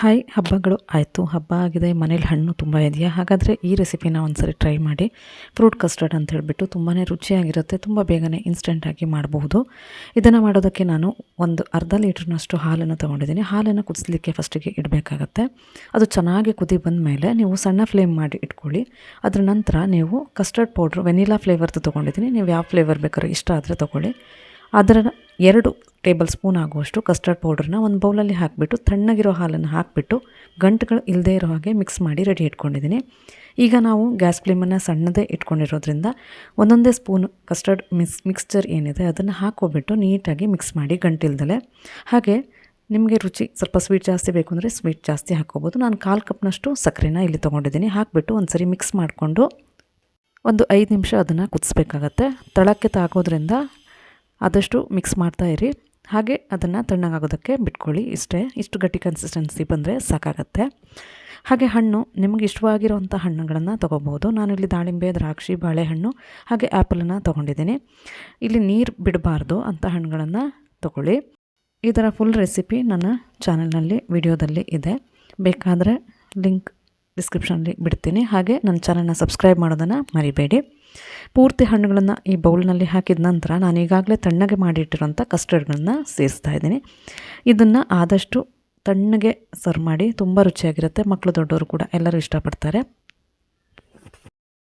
Hi, ಹಬ್ಬಗಳು ಆಯಿತು. ಹಬ್ಬ ಆಗಿದೆ, ಮನೇಲಿ ಹಣ್ಣು ತುಂಬ ಇದೆಯಾ? ಹಾಗಾದರೆ ಈ ರೆಸಿಪಿನ ಒಂದ್ಸರಿ ಟ್ರೈ ಮಾಡಿ. ಫ್ರೂಟ್ ಕಸ್ಟರ್ಡ್ ಅಂತ ಹೇಳಿಬಿಟ್ಟು ತುಂಬಾ ರುಚಿಯಾಗಿರುತ್ತೆ, ತುಂಬ ಬೇಗನೆ ಇನ್ಸ್ಟೆಂಟಾಗಿ ಮಾಡಬಹುದು. ಇದನ್ನು ಮಾಡೋದಕ್ಕೆ ನಾನು ಒಂದು ಅರ್ಧ ಲೀಟ್ರ್ನಷ್ಟು ಹಾಲನ್ನು ತೊಗೊಂಡಿದ್ದೀನಿ. ಹಾಲನ್ನು ಕುದಿಸ್ಲಿಕ್ಕೆ ಫಸ್ಟಿಗೆ ಇಡಬೇಕಾಗತ್ತೆ. ಅದು ಚೆನ್ನಾಗಿ ಕುದಿ ಬಂದ ಮೇಲೆ ನೀವು ಸಣ್ಣ ಫ್ಲೇಮ್ ಮಾಡಿ ಇಟ್ಕೊಳ್ಳಿ. ಅದರ ನಂತರ ನೀವು ಕಸ್ಟರ್ಡ್ ಪೌಡ್ರು ವೆನಿಲಾ ಫ್ಲೇವರ್ದು ತೊಗೊಂಡಿದ್ದೀನಿ. ನೀವು ಯಾವ ಫ್ಲೇವರ್ ಬೇಕಾದ್ರೂ ಇಷ್ಟ ಆದರೆ ತೊಗೊಳ್ಳಿ. ಅದರ 2 ಟೇಬಲ್ ಸ್ಪೂನ್ ಆಗುವಷ್ಟು ಕಸ್ಟರ್ಡ್ ಪೌಡ್ರನ್ನ ಒಂದು ಬೌಲಲ್ಲಿ ಹಾಕಿಬಿಟ್ಟು ತಣ್ಣಗಿರೋ ಹಾಲನ್ನು ಹಾಕಿಬಿಟ್ಟು ಗಂಟುಗಳು ಇಲ್ಲದೇ ಇರೋ ಹಾಗೆ ಮಿಕ್ಸ್ ಮಾಡಿ ರೆಡಿ ಇಟ್ಕೊಂಡಿದ್ದೀನಿ. ಈಗ ನಾವು ಗ್ಯಾಸ್ ಫ್ಲೇಮನ್ನು ಸಣ್ಣದೇ ಇಟ್ಕೊಂಡಿರೋದ್ರಿಂದ ಒಂದೊಂದೇ ಸ್ಪೂನ್ ಕಸ್ಟರ್ಡ್ ಮಿಕ್ಸ್ಚರ್ ಏನಿದೆ ಅದನ್ನು ಹಾಕೋಬಿಟ್ಟು ನೀಟಾಗಿ ಮಿಕ್ಸ್ ಮಾಡಿ ಗಂಟಿಲ್ದಲೆ. ಹಾಗೆ ನಿಮಗೆ ರುಚಿ ಸ್ವಲ್ಪ ಸ್ವೀಟ್ ಜಾಸ್ತಿ ಬೇಕು ಅಂದರೆ ಸ್ವೀಟ್ ಜಾಸ್ತಿ ಹಾಕ್ಕೋಬೋದು. ನಾನು 1/4 ಕಪ್ನಷ್ಟು ಸಕ್ಕರೆನ ಇಲ್ಲಿ ತೊಗೊಂಡಿದ್ದೀನಿ. ಹಾಕಿಬಿಟ್ಟು ಒಂದು ಸರಿ ಮಿಕ್ಸ್ ಮಾಡಿಕೊಂಡು ಒಂದು 5 ನಿಮಿಷ ಅದನ್ನು ಕುದಿಸ್ಬೇಕಾಗತ್ತೆ. ತಳಕ್ಕೆ ತಾಗೋದ್ರಿಂದ ಆದಷ್ಟು ಮಿಕ್ಸ್ ಮಾಡ್ತಾಯಿರಿ. ಹಾಗೆ ಅದನ್ನು ತಣ್ಣಗಾಗೋದಕ್ಕೆ ಬಿಟ್ಕೊಳ್ಳಿ. ಇಷ್ಟು ಗಟ್ಟಿ ಕನ್ಸಿಸ್ಟೆನ್ಸಿ ಬಂದರೆ ಸಾಕಾಗತ್ತೆ. ಹಾಗೆ ಹಣ್ಣು ನಿಮಗೆ ಇಷ್ಟವಾಗಿರೋವಂಥ ಹಣ್ಣುಗಳನ್ನು ತೊಗೋಬೋದು. ನಾನಿಲ್ಲಿ ದಾಳಿಂಬೆ, ದ್ರಾಕ್ಷಿ, ಬಾಳೆಹಣ್ಣು ಹಾಗೆ ಆ್ಯಪಲನ್ನು ತೊಗೊಂಡಿದ್ದೀನಿ. ಇಲ್ಲಿ ನೀರು ಬಿಡಬಾರ್ದು ಅಂಥ ಹಣ್ಣುಗಳನ್ನು ತೊಗೊಳ್ಳಿ. ಇದರ ಫುಲ್ ರೆಸಿಪಿ ನನ್ನ ಚಾನಲ್ನಲ್ಲಿ ವಿಡಿಯೋದಲ್ಲಿ ಇದೆ, ಬೇಕಾದರೆ ಲಿಂಕ್ ಡಿಸ್ಕ್ರಿಪ್ಷನಲ್ಲಿ ಬಿಡ್ತೀನಿ. ಹಾಗೆ ನನ್ನ ಚಾನಲ್ನ ಸಬ್ಸ್ಕ್ರೈಬ್ ಮಾಡೋದನ್ನು ಮರಿಬೇಡಿ. ಪೂರ್ತಿ ಹಣ್ಣುಗಳನ್ನು ಈ ಬೌಲ್ನಲ್ಲಿ ಹಾಕಿದ ನಂತರ ನಾನು ಈಗಾಗಲೇ ತಣ್ಣಗೆ ಮಾಡಿಟ್ಟಿರೋಂಥ ಕಸ್ಟರ್ಡ್ಗಳನ್ನ ಸೇರಿಸ್ತಾ ಇದ್ದೀನಿ. ಇದನ್ನು ಆದಷ್ಟು ತಣ್ಣಗೆ ಸರ್ವ್ ಮಾಡಿ, ತುಂಬ ರುಚಿಯಾಗಿರುತ್ತೆ. ಮಕ್ಕಳು ದೊಡ್ಡವರು ಕೂಡ ಎಲ್ಲರೂ ಇಷ್ಟಪಡ್ತಾರೆ.